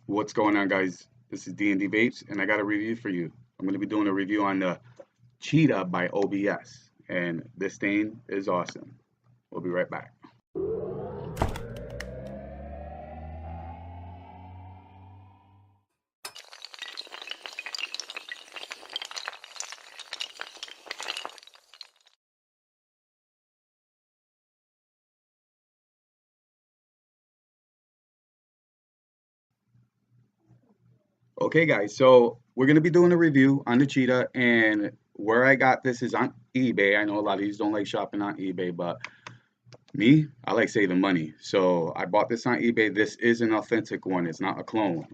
What's going on, guys? This is D&D Vapes, and I got a review for you. I'm going to be doing a review on the Cheetah by OBS, and this thing is awesome. We'll be right back. Okay, guys, so we're going to be doing a review on the Cheetah, and where I got this is on eBay. I know a lot of you don't like shopping on eBay, but me, I like saving money. So I bought this on eBay. This is an authentic one. It's not a clone.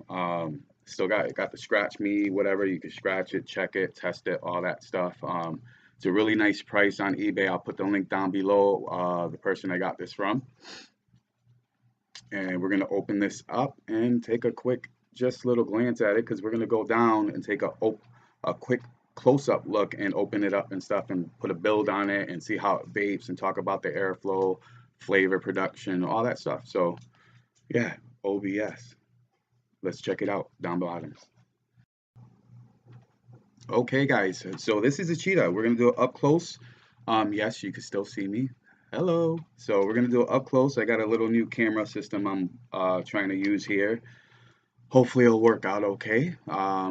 Still got the scratch me, whatever. You can scratch it, check it, test it, all that stuff. It's a really nice price on eBay. I'll put the link down below, the person I got this from. And we're going to open this up and take a quick, just little glance at it, because we're going to go down and take a quick close-up look and open it up and stuff and put a build on it and see how it vapes and talk about the airflow, flavor production, all that stuff. So yeah, OBS. Let's check it out down bottom. Okay, guys, so this is a Cheetah. We're gonna do it up close. Yes, you can still see me. Hello. So we're gonna do it up close. I got a little new camera system I'm trying to use here. Hopefully it'll work out okay.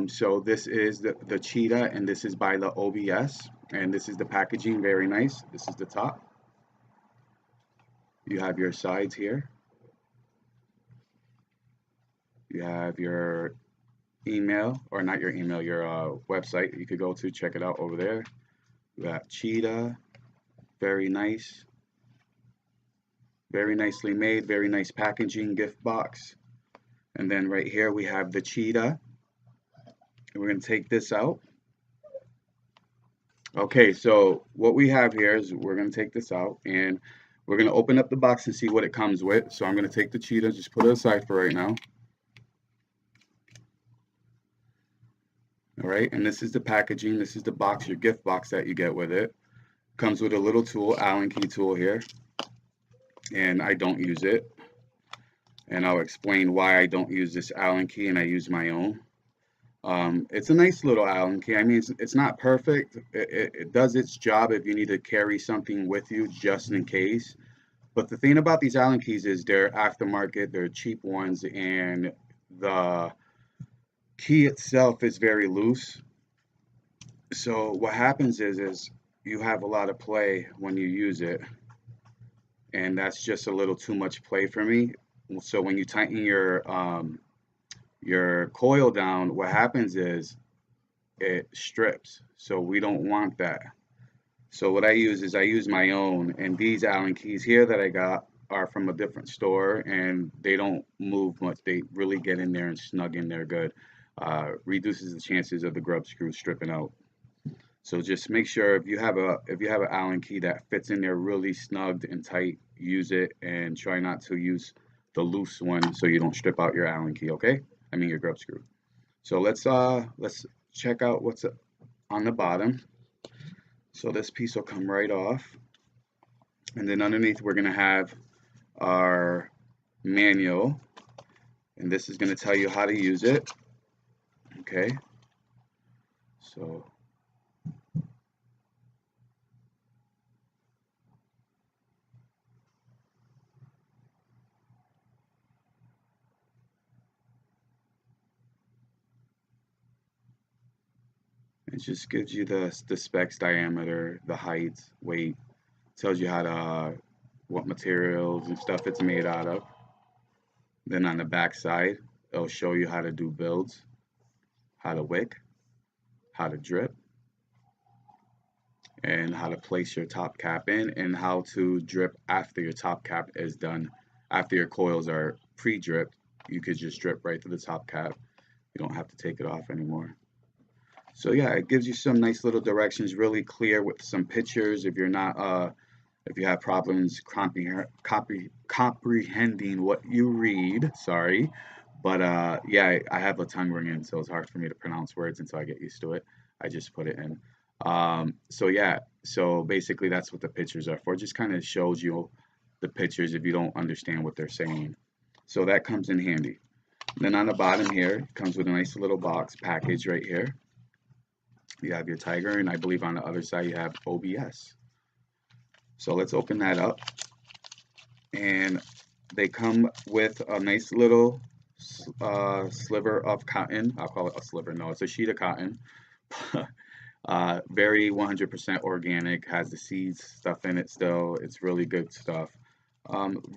So this is the Cheetah, and this is by the OBS, and this is the packaging, very nice. This is the top. You have your sides here. You have your email, or not your email, your website you could go to, check it out over there. You got Cheetah, very nice. Very nicely made, very nice packaging, gift box. And then right here we have the Cheetah. And we're going to take this out. Okay, so what we have here is we're going to take this out and we're going to open up the box and see what it comes with. So I'm going to take the Cheetah, just put it aside for right now. All right, and this is the packaging. This is the box, your gift box that you get with it. Comes with a little tool, Allen key tool here. And I don't use it. And I'll explain why I don't use this Allen key and I use my own. It's a nice little Allen key. I mean, it's not perfect. It does its job if you need to carry something with you just in case. But the thing about these Allen keys is they're aftermarket, they're cheap ones, and the key itself is very loose. So what happens is you have a lot of play when you use it, and that's just a little too much play for me. So when you tighten your coil down, what happens is it strips. So we don't want that. So what I use is I use my own, and these Allen keys here that I got are from a different store, and they don't move much. They really get in there and snug in there good. Reduces the chances of the grub screw stripping out. So just make sure if you have an Allen key that fits in there really snugged and tight, use it, and try not to use the loose one so you don't strip out your Allen key, okay? I mean your grub screw. So let's check out what's on the bottom. So this piece will come right off. And then underneath we're gonna have our manual. And this is gonna tell you how to use it. Okay. So it just gives you the specs, diameter, the height, weight, tells you how to what materials and stuff it's made out of. Then on the back side, it'll show you how to do builds, how to wick, how to drip, and how to place your top cap in, and how to drip after your top cap is done. After your coils are pre-dripped, you could just drip right to the top cap. You don't have to take it off anymore. So yeah, it gives you some nice little directions, really clear with some pictures if you're not if you have problems comprehending what you read, sorry. But yeah, I have a tongue ringing, so it's hard for me to pronounce words until I get used to it. I just put it in. So yeah, so basically that's what the pictures are for. It just kind of shows you the pictures if you don't understand what they're saying. So that comes in handy. Then on the bottom here, it comes with a nice little box package right here. You have your Tiger, and I believe on the other side you have OBS. So let's open that up. And they come with a nice little sliver of cotton. I'll call it a sliver. No, it's a sheet of cotton. Very 100% organic, has the seeds stuff in it still. It's really good stuff.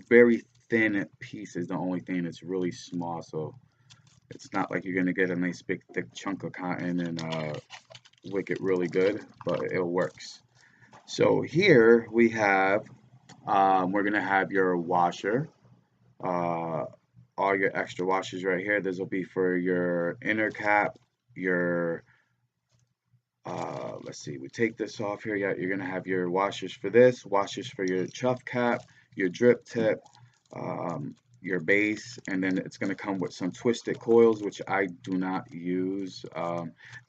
Very thin piece is the only thing. It's really small, so it's not like you're gonna get a nice big thick chunk of cotton and wick it really good, but it works. So here we have, we're gonna have your washer, all your extra washers right here. This will be for your inner cap, your let's see, we take this off here. Yeah, you're gonna have your washers for this, washers for your chuff cap, your drip tip, your base, and then it's gonna come with some twisted coils, which I do not use.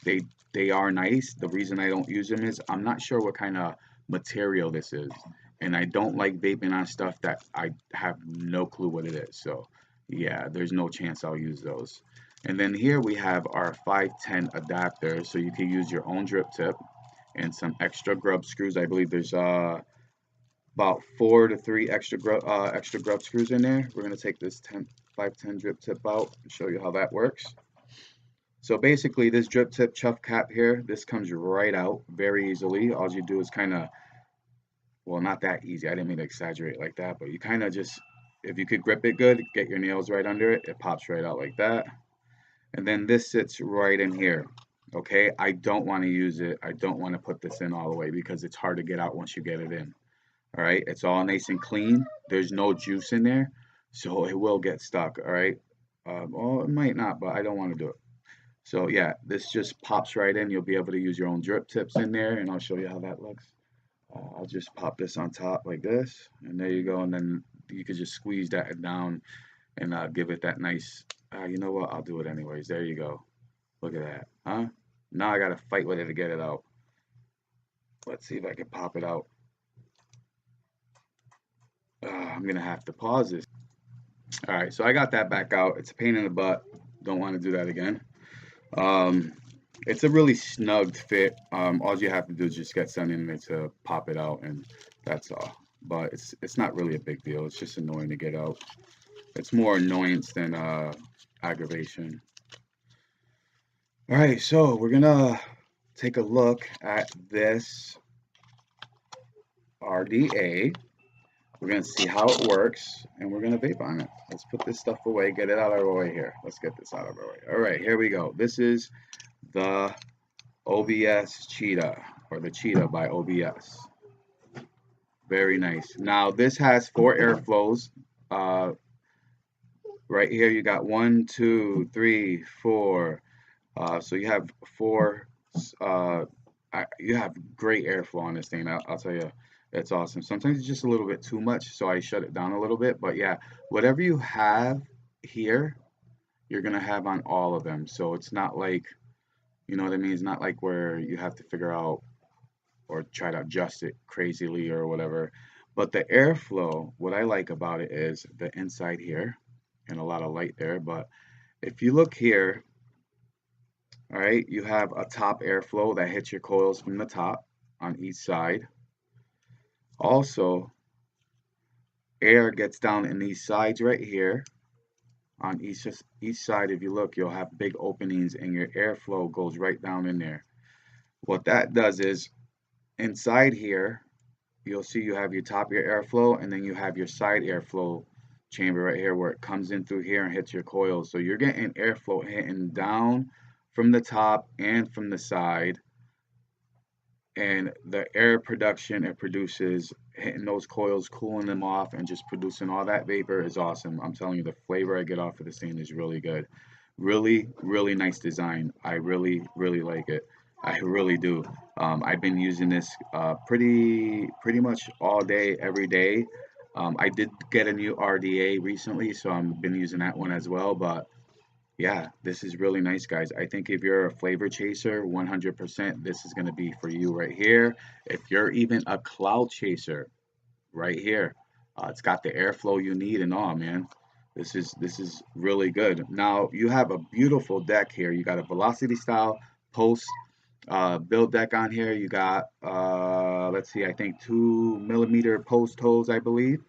They are nice. The reason I don't use them is I'm not sure what kind of material this is, and I don't like vaping on stuff that I have no clue what it is. So yeah, there's no chance I'll use those. And then here we have our 510 adapter, so you can use your own drip tip and some extra grub screws. I believe there's about 4 to 3 extra grub screws in there. We're gonna take this 510 drip tip out and show you how that works. So basically, this drip tip chuff cap here, this comes right out very easily. All you do is kind of, well, not that easy. I didn't mean to exaggerate like that, but you kind of just, if you could grip it good, get your nails right under it, it pops right out like that. And then this sits right in here. Okay, I don't want to use it. I don't want to put this in all the way because it's hard to get out once you get it in. All right, it's all nice and clean. There's no juice in there, so it will get stuck. All right, well, it might not, but I don't want to do it. So yeah, this just pops right in. You'll be able to use your own drip tips in there, and I'll show you how that looks. I'll just pop this on top like this, and there you go. And then you could just squeeze that down and give it that nice, you know what, I'll do it anyways. There you go. Look at that, huh? Now I gotta fight with it to get it out. Let's see if I can pop it out. I'm gonna have to pause this. All right, so I got that back out. It's a pain in the butt. Don't want to do that again. It's a really snug fit. All you have to do is just get something in there to pop it out, and that's all. But it's not really a big deal. It's just annoying to get out. It's more annoyance than aggravation. All right, so we're gonna take a look at this RDA. We're gonna see how it works, and we're gonna vape on it. Let's put this stuff away, get it out of our way here. Let's get this out of our way. All right, here we go. This is the OBS CHEETAH, or the CHEETAH by OBS. Very nice. Now this has 4 airflows. Right here you got 1, 2, 3, 4. So you have 4. You have great airflow on this thing. I'll tell you. It's awesome. Sometimes it's just a little bit too much, so I shut it down a little bit. But yeah, whatever you have here, you're gonna have on all of them. So it's not like, you know what I mean? It's not like where you have to figure out or try to adjust it crazily or whatever. But the airflow, what I like about it is the inside here, and a lot of light there. But if you look here, all right, you have a top airflow that hits your coils from the top on each side. Also, air gets down in these sides right here. On each side, if you look, you'll have big openings, and your airflow goes right down in there. What that does is, inside here, you'll see you have your top of your airflow, and then you have your side airflow chamber right here where it comes in through here and hits your coils. So you're getting airflow hitting down from the top and from the side. And the air production it produces, hitting those coils, cooling them off, and just producing all that vapor is awesome. I'm telling you, the flavor I get off of this thing is really good. Really, really nice design. I really, really like it. I really do. I've been using this pretty much all day, every day. I did get a new RDA recently, so I've been using that one as well. But yeah, this is really nice, guys. I think if you're a flavor chaser, 100%, this is going to be for you right here. If you're even a cloud chaser, right here, it's got the airflow you need and all, man. This is really good. Now you have a beautiful deck here. You got a velocity style post build deck on here. You got let's see, I think 2 millimeter post holes, I believe.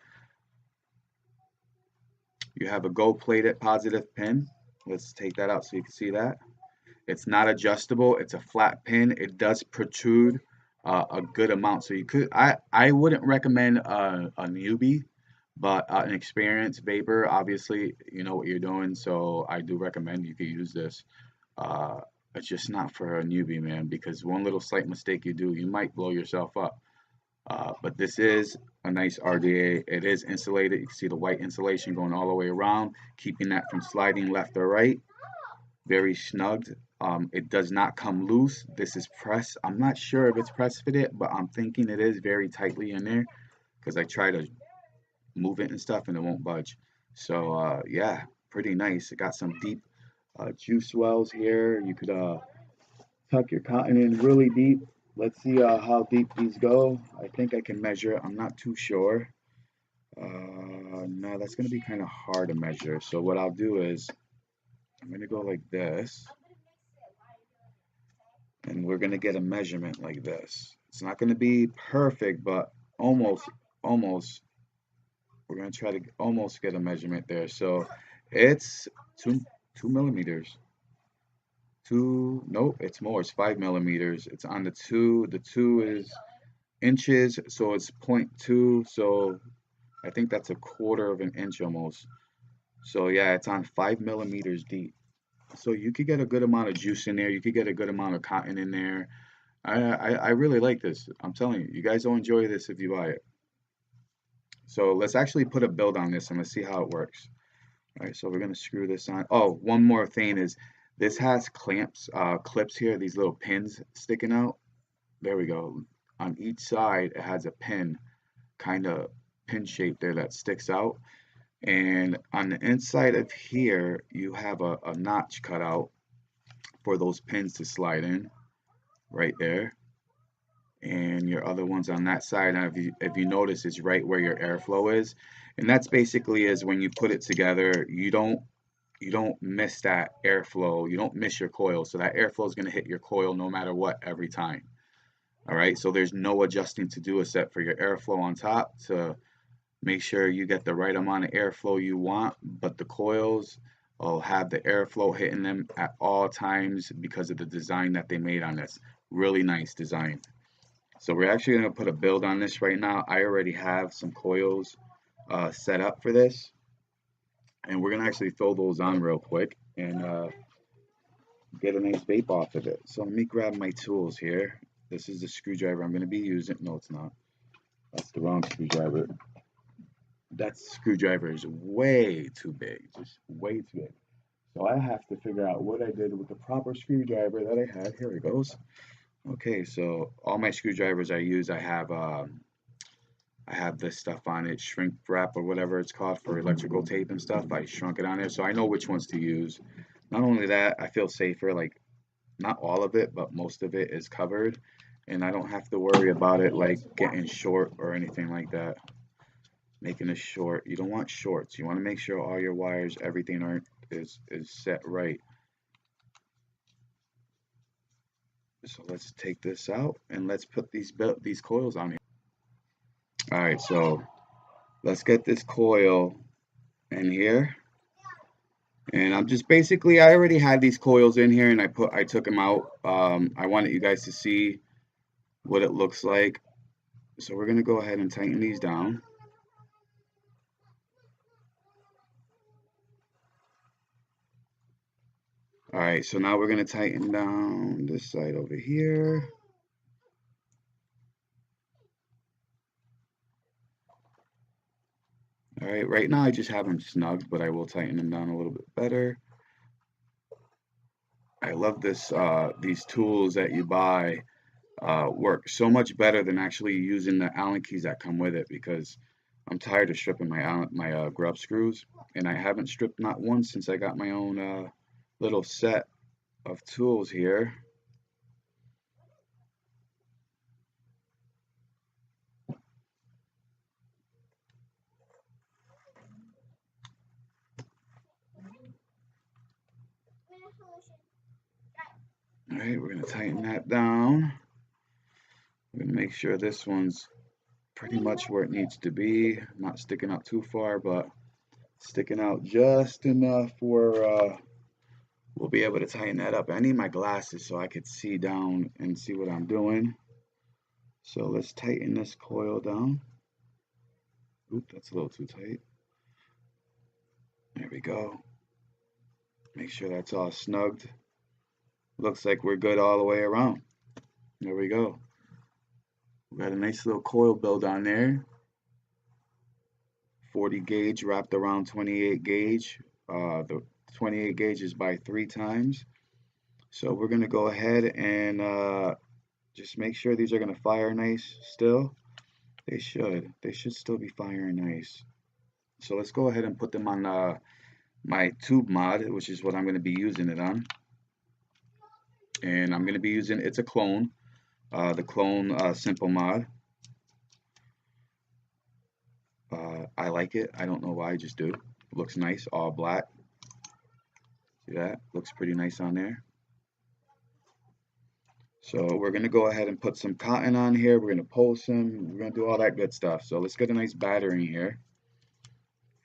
You have a gold plated positive pin. Let's take that out so you can see that. It's not adjustable. It's a flat pin. It does protrude a good amount. So you could, I wouldn't recommend a newbie, but an experienced vapor, obviously, you know what you're doing. So I do recommend you could use this. Uh, it's just not for a newbie, man, because one little slight mistake you do, you might blow yourself up. But this is a nice RDA. It is insulated. You can see the white insulation going all the way around, keeping that from sliding left or right. Very snugged. It does not come loose. This is press. I'm not sure if it's press fitted, but I'm thinking it is very tightly in there because I try to move it and stuff and it won't budge. So yeah, pretty nice. It got some deep juice wells here. You could tuck your cotton in really deep. Let's see how deep these go. I think I can measure. I'm not too sure. No, that's going to be kind of hard to measure. So what I'll do is I'm going to go like this. And we're going to get a measurement like this. It's not going to be perfect, but almost. We're going to try to almost get a measurement there. So it's two millimeters. Nope, it's more. It's 5 millimeters. It's on the two. The two is inches, so it's 0.2. So I think that's a quarter of an inch almost. So yeah, it's on 5 millimeters deep. So you could get a good amount of juice in there. You could get a good amount of cotton in there. I really like this. I'm telling you, you guys will enjoy this if you buy it. So let's actually put a build on this and let's see how it works. All right, so we're gonna screw this on. Oh, one more thing is this has clamps, clips here, these little pins sticking out. There we go. On each side, it has a pin, kind of pin shape there that sticks out. And on the inside of here, you have a notch cut out for those pins to slide in right there. And your other ones on that side, and if you notice, is right where your airflow is. And that's basically is when you put it together, you don't miss that airflow. You don't miss your coil. So that airflow is going to hit your coil no matter what every time. All right. So there's no adjusting to do except for your airflow on top to make sure you get the right amount of airflow you want. But the coils will have the airflow hitting them at all times because of the design that they made on this. Really nice design. So we're actually going to put a build on this right now. I already have some coils set up for this. And we're going to actually throw those on real quick and get a nice vape off of it. So let me grab my tools here. This is the screwdriver I'm going to be using. No, it's not. That's the wrong screwdriver. That screwdriver is way too big. Just way too big. So I have to figure out what I did with the proper screwdriver that I had. Here it goes. Okay, so all my screwdrivers I use, I have this stuff on it, shrink wrap or whatever it's called for electrical tape and stuff. I shrunk it on there, so I know which ones to use. Not only that, I feel safer, like not all of it, but most of it is covered, and I don't have to worry about it like getting short or anything like that. Making a short, you don't want shorts. You want to make sure all your wires, everything is set right. So let's take this out and let's put these coils on here. All right, so let's get this coil in here. And I'm just basically, I already had these coils in here and I took them out. I wanted you guys to see what it looks like. So we're going to go ahead and tighten these down. All right, so now we're going to tighten down this side over here. All right, right now I just have them snugged, but I will tighten them down a little bit better. I love this, these tools that you buy work so much better than actually using the Allen keys that come with it, because I'm tired of stripping my grub screws, and I haven't stripped not once since I got my own little set of tools here. All right, we're gonna tighten that down. We're gonna make sure this one's pretty much where it needs to be. Not sticking out too far, but sticking out just enough where we'll be able to tighten that up. I need my glasses so I could see down and see what I'm doing. So let's tighten this coil down. Oop, that's a little too tight. There we go. Make sure that's all snugged. Looks like we're good all the way around. There we go. We got a nice little coil build on there. 40 gauge wrapped around 28 gauge. The 28 gauge is by 3 times. So we're gonna go ahead and just make sure these are gonna fire nice still. They should still be firing nice. So let's go ahead and put them on my tube mod, which is what I'm gonna be using it on. And I'm gonna be using, it's a clone, the clone simple mod. I like it. I don't know why, I just do. It looks nice, all black. See that? Looks pretty nice on there. So we're gonna go ahead and put some cotton on here. We're gonna pulse them. We're gonna do all that good stuff. So let's get a nice battery here.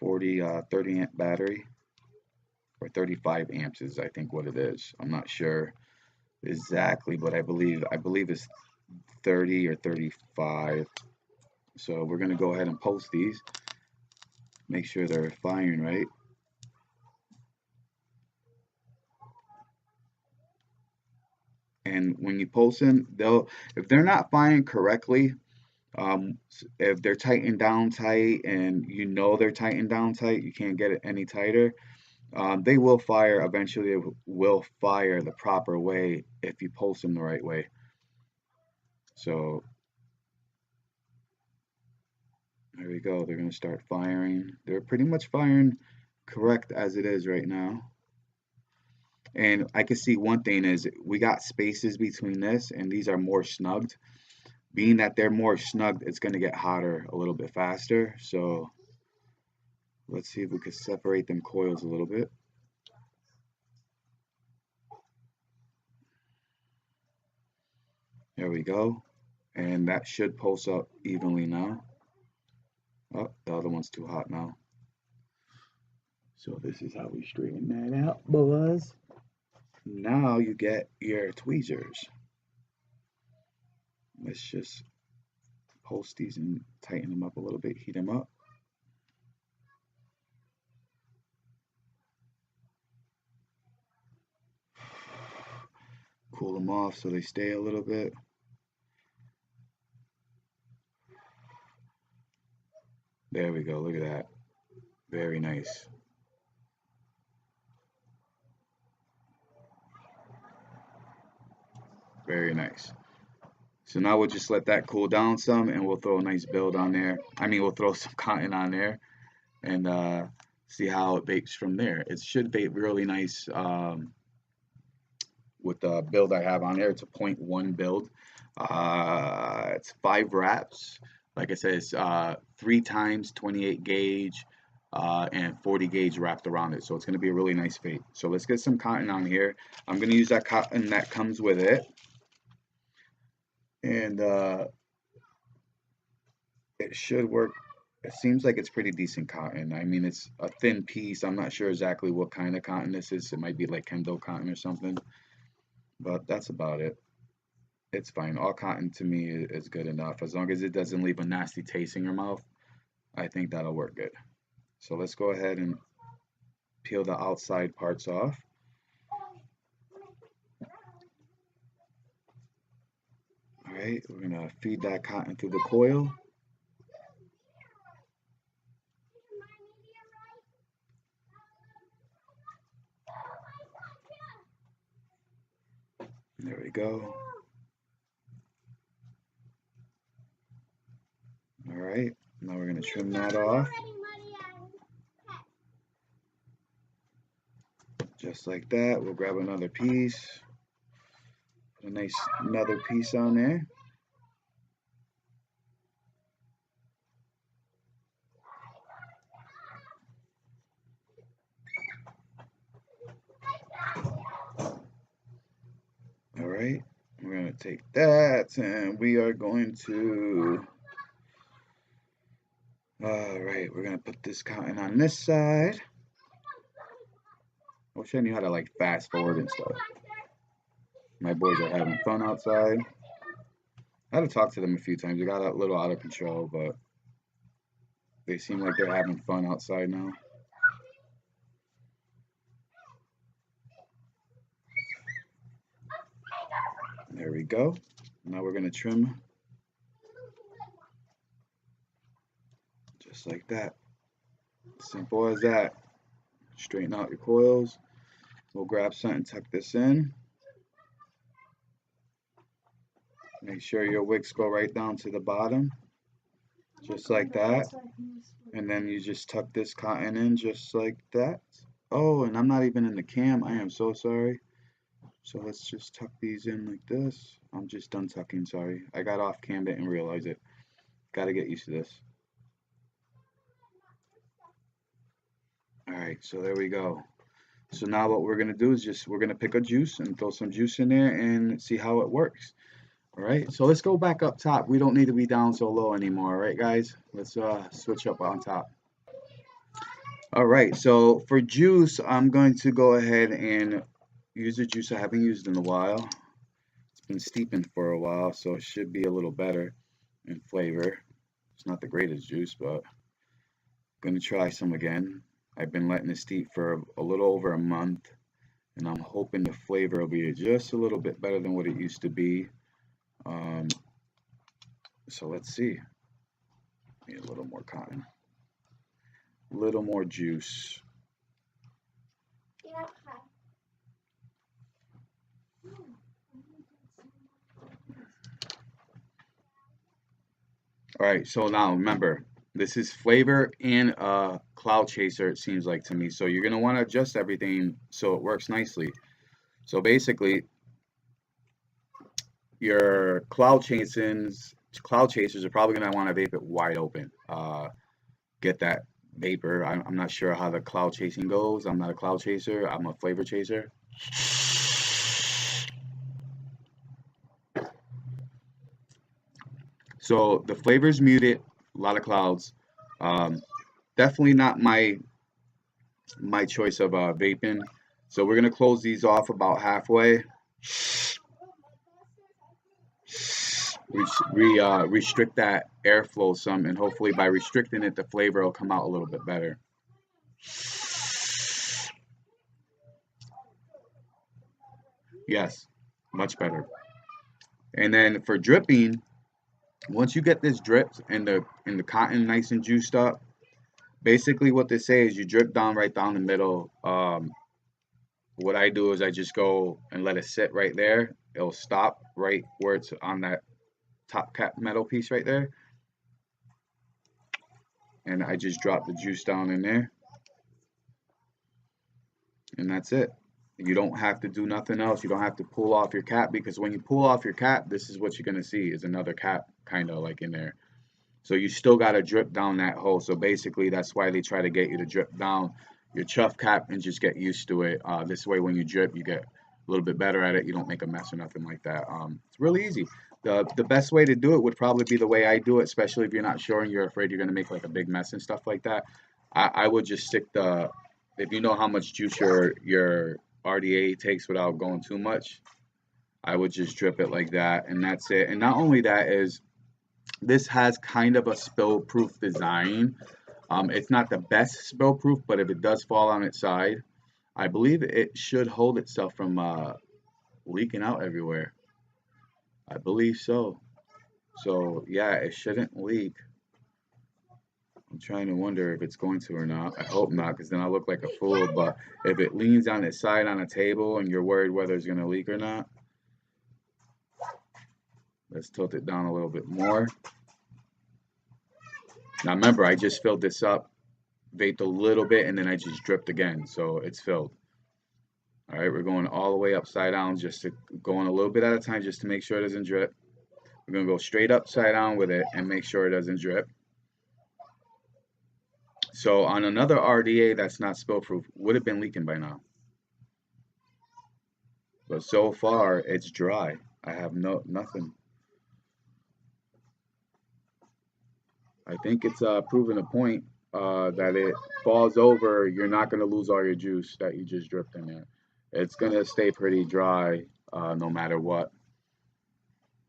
30 amp battery, or 35 amps is I think what it is. I'm not sure exactly, but I believe it's 30 or 35. So we're gonna go ahead and pulse these. Make sure they're firing right. And when you pulse them, if they're not firing correctly, if they're tightened down tight and you know they're tightened down tight, you can't get it any tighter, they will fire eventually. It will fire the proper way if you pulse them the right way. So there we go. They're going to start firing. They're pretty much firing correct as it is right now. And I can see one thing is we got spaces between this and these are more snugged. Being that they're more snugged, it's going to get hotter a little bit faster. So let's see if we can separate them coils a little bit. There we go. And that should pulse up evenly now. Oh, the other one's too hot now. So this is how we straighten that out, boys. Now you get your tweezers. Let's just pulse these and tighten them up a little bit, heat them up. Cool them off so they stay a little bit. There we go, look at that. Very nice. Very nice. So now we'll just let that cool down some and we'll throw a nice build on there. I mean, we'll throw some cotton on there and see how it bakes from there. It should bake really nice with the build I have on there. It's a 0.1 build. It's 5 wraps. Like I said, it's 3 times 28 gauge and 40 gauge wrapped around it. So it's going to be a really nice vape. So let's get some cotton on here. I'm going to use that cotton that comes with it. And it should work. It seems like it's pretty decent cotton. I mean, it's a thin piece. I'm not sure exactly what kind of cotton this is. It might be like Kendo cotton or something. But that's about it. It's fine. All cotton to me is good enough. As long as it doesn't leave a nasty taste in your mouth, I think that'll work good. So let's go ahead and peel the outside parts off. All right, we're gonna feed that cotton through the coil. There we go. All right, now we're gonna trim that off. Just like that. We'll grab another piece. Put a nice another piece on there. right, we're going to take that and we are going to, all right, we're going to put this cotton on this side. I wish I knew how to like fast forward and stuff. My boys are having fun outside. I had to talk to them a few times. They got a little out of control, but they seem like they're having fun outside now. There we go. Now we're going to trim just like that. Simple as that. Straighten out your coils. We'll grab something, tuck this in. Make sure your wicks go right down to the bottom, just like that. And then you just tuck this cotton in just like that. Oh, and I'm not even in the cam. I am so sorry. So let's just tuck these in like this. I'm just done tucking, sorry. I got off cam, didn't realize it. Gotta get used to this. Alright, so there we go. So now what we're gonna do is we're gonna pick a juice and throw some juice in there and see how it works. Alright, so let's go back up top. We don't need to be down so low anymore, alright guys? Let's switch up on top. Alright, so for juice, I'm going to go ahead and use a juice I haven't used in a while. It's been steeping for a while, so it should be a little better in flavor. It's not the greatest juice, but I'm gonna try some again. I've been letting it steep for a little over a month, and I'm hoping the flavor will be just a little bit better than what it used to be. So let's see. Need a little more cotton, a little more juice. All right, so now remember, this is flavor and cloud chaser, it seems like to me. So you're gonna want to adjust everything so it works nicely. So basically, your cloud chasers are probably gonna want to vape it wide open. Get that vapor. I'm not sure how the cloud chasing goes. I'm not a cloud chaser. I'm a flavor chaser. So the flavor's muted, a lot of clouds. Definitely not my choice of vaping. So we're gonna close these off about halfway. Restrict that airflow some, and hopefully by restricting it, the flavor will come out a little bit better. Yes, much better. And then for dripping, once you get this dripped and the cotton nice and juiced up, basically what they say is you drip down right down the middle. What I do is I just go and let it sit right there. It'll stop right where it's on that top cap metal piece right there. And I just drop the juice down in there. And that's it. You don't have to do nothing else. You don't have to pull off your cap, because when you pull off your cap, this is what you're going to see is another cap kind of like in there. So you still got to drip down that hole. So basically that's why they try to get you to drip down your chuff cap and just get used to it. This way when you drip, you get a little bit better at it. You don't make a mess or nothing like that. It's really easy. The best way to do it would probably be the way I do it, especially if you're not sure and you're afraid you're going to make like a big mess and stuff like that. I would just stick if you know how much juice your RDA takes without going too much, I would just drip it like that, and that's it. And not only that, is this has kind of a spill proof design. It's not the best spill proof, but if it does fall on its side, I believe it should hold itself from leaking out everywhere. I believe so. So yeah, it shouldn't leak. I'm trying to wonder if it's going to or not. I hope not, because then I look like a fool. But if it leans on its side on a table and you're worried whether it's going to leak or not, let's tilt it down a little bit more. Now remember, I just filled this up, vaped a little bit, and then I just dripped again, so it's filled. All right, we're going all the way upside down, just to going a little bit at a time, just to make sure it doesn't drip. We're going to go straight upside down with it and make sure it doesn't drip. So on another RDA that's not spill proof, would have been leaking by now. but so far it's dry. I have nothing. I think it's proven a point that it falls over, you're not going to lose all your juice that you just dripped in there. It's going to stay pretty dry no matter what.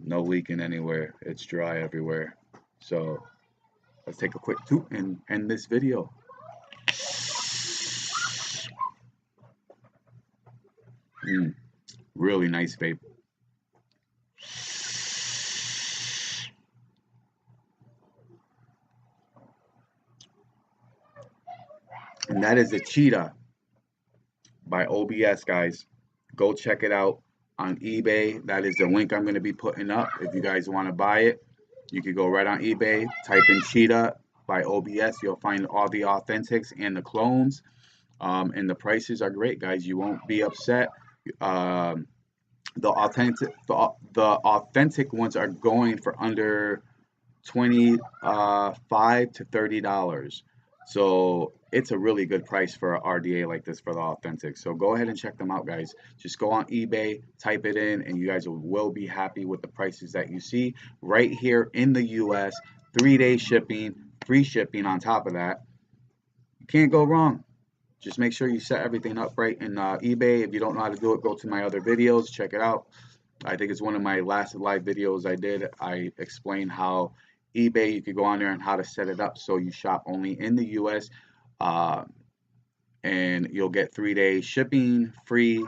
No leaking anywhere. It's dry everywhere. So let's take a quick toot and end this video. Really nice vape. And that is the Cheetah by OBS, guys. Go check it out on eBay. That is the link I'm going to be putting up. If you guys want to buy it, you can go right on eBay, type in Cheetah by OBS. You'll find all the authentics and the clones. And the prices are great, guys. You won't be upset. The authentic ones are going for under $25 to $30. So it's a really good price for an RDA like this for the authentic. So go ahead and check them out, guys. Just go on eBay, type it in, and you guys will be happy with the prices that you see right here in the US. 3-day shipping, free shipping on top of that. You can't go wrong. Just make sure you set everything up right in eBay. If you don't know how to do it, go to my other videos, check it out. I think it's one of my last live videos I did. I explained how eBay, you could go on there and how to set it up so you shop only in the US, and you'll get 3-day shipping free,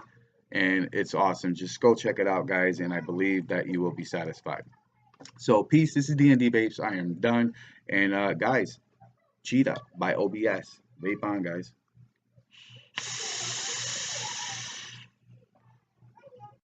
and it's awesome. Just go check it out, guys, and I believe that you will be satisfied. So peace. This is D&D Vapes. I am done. And guys, Cheetah by OBS. Vape on, guys.